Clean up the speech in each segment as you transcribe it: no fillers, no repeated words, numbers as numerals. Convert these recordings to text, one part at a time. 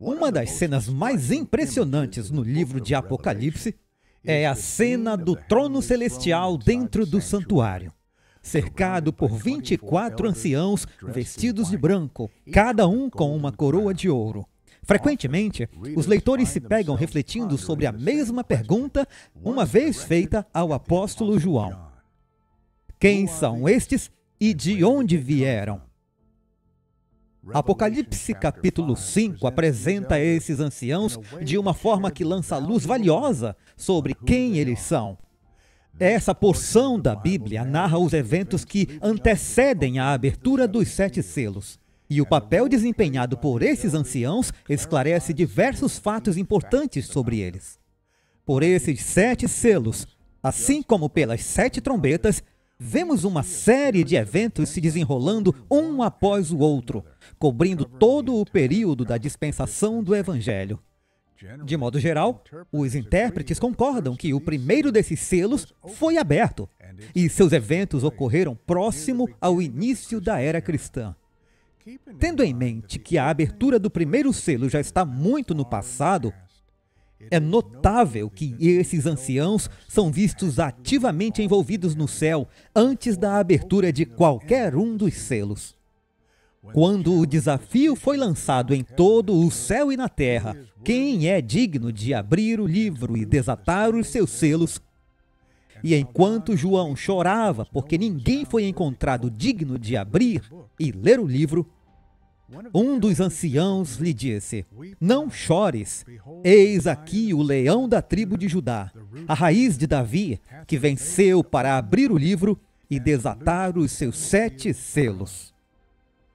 Uma das cenas mais impressionantes no livro de Apocalipse é a cena do trono celestial dentro do santuário, cercado por 24 anciãos vestidos de branco, cada um com uma coroa de ouro. Frequentemente, os leitores se pegam refletindo sobre a mesma pergunta, uma vez feita ao apóstolo João: quem são estes e de onde vieram? Apocalipse capítulo 5 apresenta esses anciãos de uma forma que lança luz valiosa sobre quem eles são. Essa porção da Bíblia narra os eventos que antecedem a abertura dos 7 selos. E o papel desempenhado por esses anciãos esclarece diversos fatos importantes sobre eles. Por esses 7 selos, assim como pelas 7 trombetas, vemos uma série de eventos se desenrolando um após o outro, cobrindo todo o período da dispensação do Evangelho. De modo geral, os intérpretes concordam que o primeiro desses selos foi aberto, e seus eventos ocorreram próximo ao início da era cristã. Tendo em mente que a abertura do primeiro selo já está muito no passado, é notável que esses anciãos são vistos ativamente envolvidos no céu antes da abertura de qualquer um dos selos. Quando o desafio foi lançado em todo o céu e na terra, quem é digno de abrir o livro e desatar os seus selos? E enquanto João chorava porque ninguém foi encontrado digno de abrir e ler o livro, um dos anciãos lhe disse: não chores, eis aqui o leão da tribo de Judá, a raiz de Davi, que venceu para abrir o livro e desatar os seus 7 selos.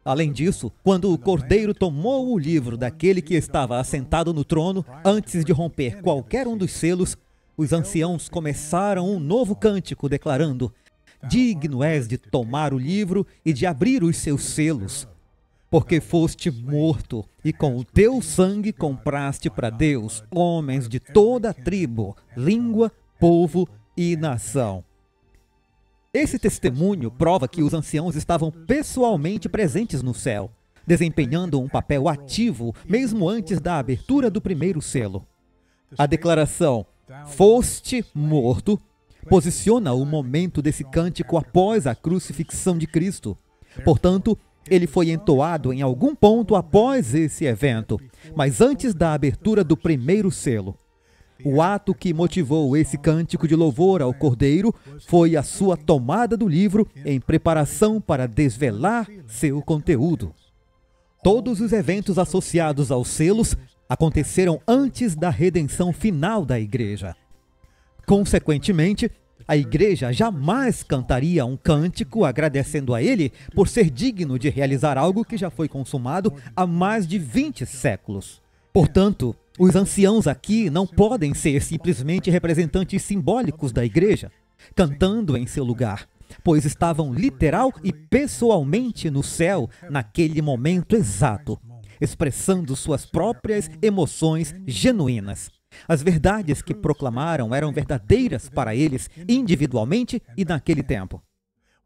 Além disso, quando o cordeiro tomou o livro daquele que estava assentado no trono, antes de romper qualquer um dos selos, os anciãos começaram um novo cântico declarando: digno és de tomar o livro e de abrir os seus selos, porque foste morto, e com o teu sangue compraste para Deus homens de toda a tribo, língua, povo e nação. Esse testemunho prova que os anciãos estavam pessoalmente presentes no céu, desempenhando um papel ativo mesmo antes da abertura do primeiro selo. A declaração "foste morto" posiciona o momento desse cântico após a crucifixão de Cristo. Portanto, ele foi entoado em algum ponto após esse evento, mas antes da abertura do primeiro selo. O ato que motivou esse cântico de louvor ao Cordeiro foi a sua tomada do livro em preparação para desvelar seu conteúdo. Todos os eventos associados aos selos aconteceram antes da redenção final da igreja. Consequentemente, a igreja jamais cantaria um cântico agradecendo a ele por ser digno de realizar algo que já foi consumado há mais de 20 séculos. Portanto, os anciãos aqui não podem ser simplesmente representantes simbólicos da igreja, cantando em seu lugar, pois estavam literal e pessoalmente no céu naquele momento exato, expressando suas próprias emoções genuínas. As verdades que proclamaram eram verdadeiras para eles individualmente e naquele tempo.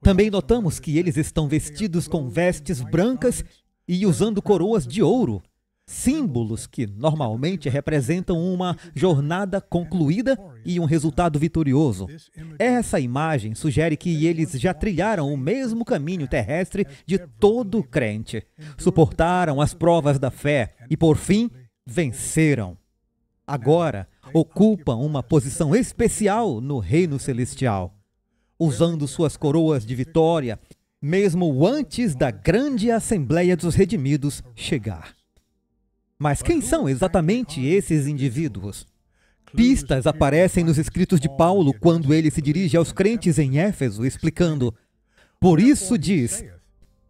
Também notamos que eles estão vestidos com vestes brancas e usando coroas de ouro, símbolos que normalmente representam uma jornada concluída e um resultado vitorioso. Essa imagem sugere que eles já trilharam o mesmo caminho terrestre de todo crente, suportaram as provas da fé e, por fim, venceram. Agora, ocupam uma posição especial no reino celestial, usando suas coroas de vitória, mesmo antes da grande Assembleia dos Redimidos chegar. Mas quem são exatamente esses indivíduos? Pistas aparecem nos escritos de Paulo quando ele se dirige aos crentes em Éfeso, explicando: por isso diz,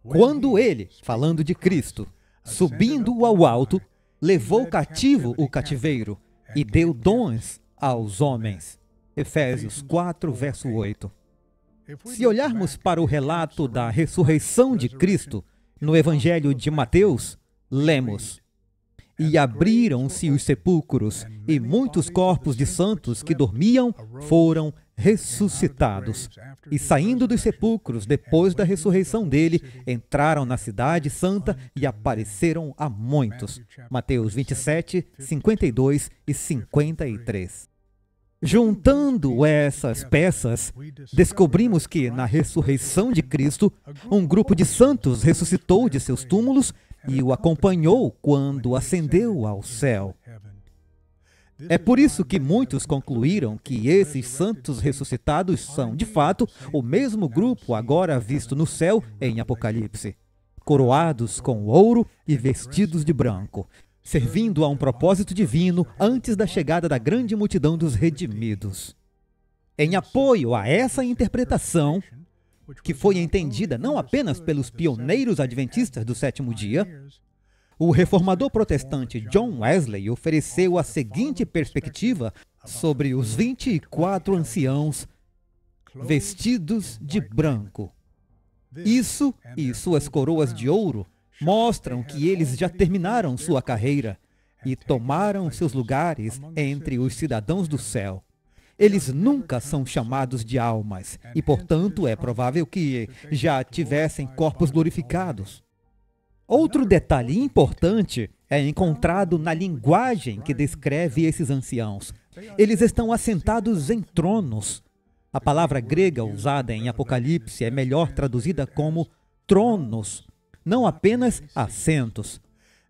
quando ele, falando de Cristo, subindo ao alto, levou cativo o cativeiro e deu dons aos homens. Efésios 4, verso 8. Se olharmos para o relato da ressurreição de Cristo no Evangelho de Mateus, lemos: e abriram-se os sepulcros, e muitos corpos de santos que dormiam foram ressuscitados. E saindo dos sepulcros, depois da ressurreição dele, entraram na cidade santa e apareceram a muitos. Mateus 27, 52 e 53. Juntando essas peças, descobrimos que, na ressurreição de Cristo, um grupo de santos ressuscitou de seus túmulos e o acompanhou quando ascendeu ao céu. É por isso que muitos concluíram que esses santos ressuscitados são, de fato, o mesmo grupo agora visto no céu em Apocalipse, coroados com ouro e vestidos de branco, servindo a um propósito divino antes da chegada da grande multidão dos redimidos. Em apoio a essa interpretação, que foi entendida não apenas pelos pioneiros adventistas do sétimo dia, o reformador protestante John Wesley ofereceu a seguinte perspectiva sobre os 24 anciãos vestidos de branco. Isso e suas coroas de ouro mostram que eles já terminaram sua carreira e tomaram seus lugares entre os cidadãos do céu. Eles nunca são chamados de almas e, portanto, é provável que já tivessem corpos glorificados. Outro detalhe importante é encontrado na linguagem que descreve esses anciãos. Eles estão assentados em tronos. A palavra grega usada em Apocalipse é melhor traduzida como tronos, não apenas assentos.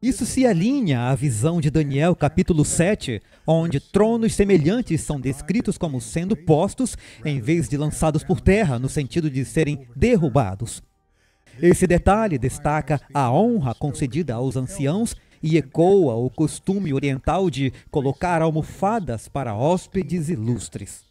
Isso se alinha à visão de Daniel, capítulo 7, onde tronos semelhantes são descritos como sendo postos em vez de lançados por terra, no sentido de serem derrubados. Esse detalhe destaca a honra concedida aos anciãos e ecoa o costume oriental de colocar almofadas para hóspedes ilustres.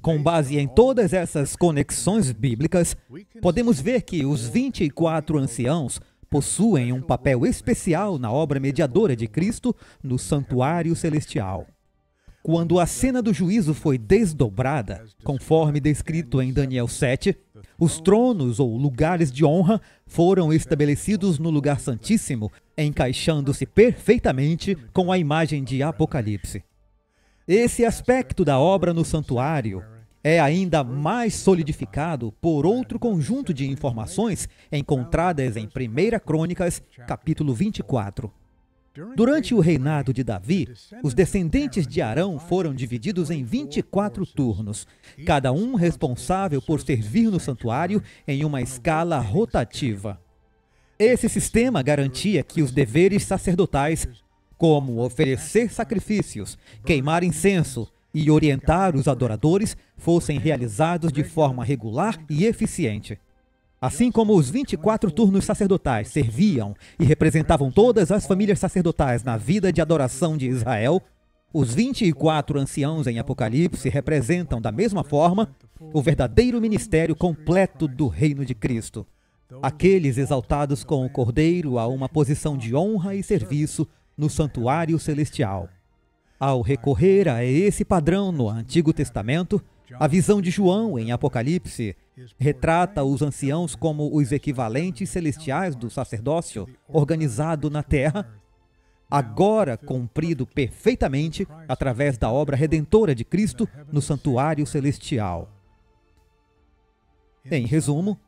Com base em todas essas conexões bíblicas, podemos ver que os 24 anciãos possuem um papel especial na obra mediadora de Cristo no santuário celestial. Quando a cena do juízo foi desdobrada, conforme descrito em Daniel 7, os tronos ou lugares de honra foram estabelecidos no lugar santíssimo, encaixando-se perfeitamente com a imagem de Apocalipse. Esse aspecto da obra no santuário é ainda mais solidificado por outro conjunto de informações encontradas em 1 Crônicas, capítulo 24. Durante o reinado de Davi, os descendentes de Arão foram divididos em 24 turnos, cada um responsável por servir no santuário em uma escala rotativa. Esse sistema garantia que os deveres sacerdotais, como oferecer sacrifícios, queimar incenso e orientar os adoradores, fossem realizados de forma regular e eficiente. Assim como os 24 turnos sacerdotais serviam e representavam todas as famílias sacerdotais na vida de adoração de Israel, os 24 anciãos em Apocalipse representam, da mesma forma, o verdadeiro ministério completo do reino de Cristo. Aqueles exaltados com o Cordeiro a uma posição de honra e serviço no santuário celestial. Ao recorrer a esse padrão no Antigo Testamento, a visão de João em Apocalipse retrata os anciãos como os equivalentes celestiais do sacerdócio organizado na terra, agora cumprido perfeitamente através da obra redentora de Cristo no santuário celestial. Em resumo,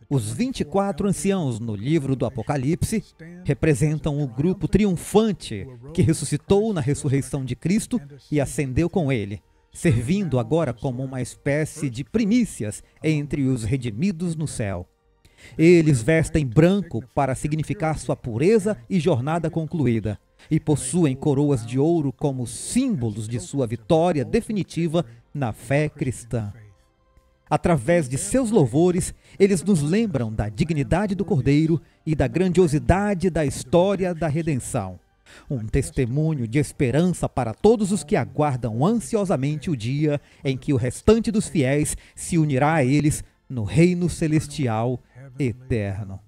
os 24 anciãos no livro do Apocalipse representam o grupo triunfante que ressuscitou na ressurreição de Cristo e ascendeu com ele, servindo agora como uma espécie de primícias entre os redimidos no céu. Eles vestem branco para significar sua pureza e jornada concluída, e possuem coroas de ouro como símbolos de sua vitória definitiva na fé cristã. Através de seus louvores, eles nos lembram da dignidade do Cordeiro e da grandiosidade da história da redenção. Um testemunho de esperança para todos os que aguardam ansiosamente o dia em que o restante dos fiéis se unirá a eles no reino celestial eterno.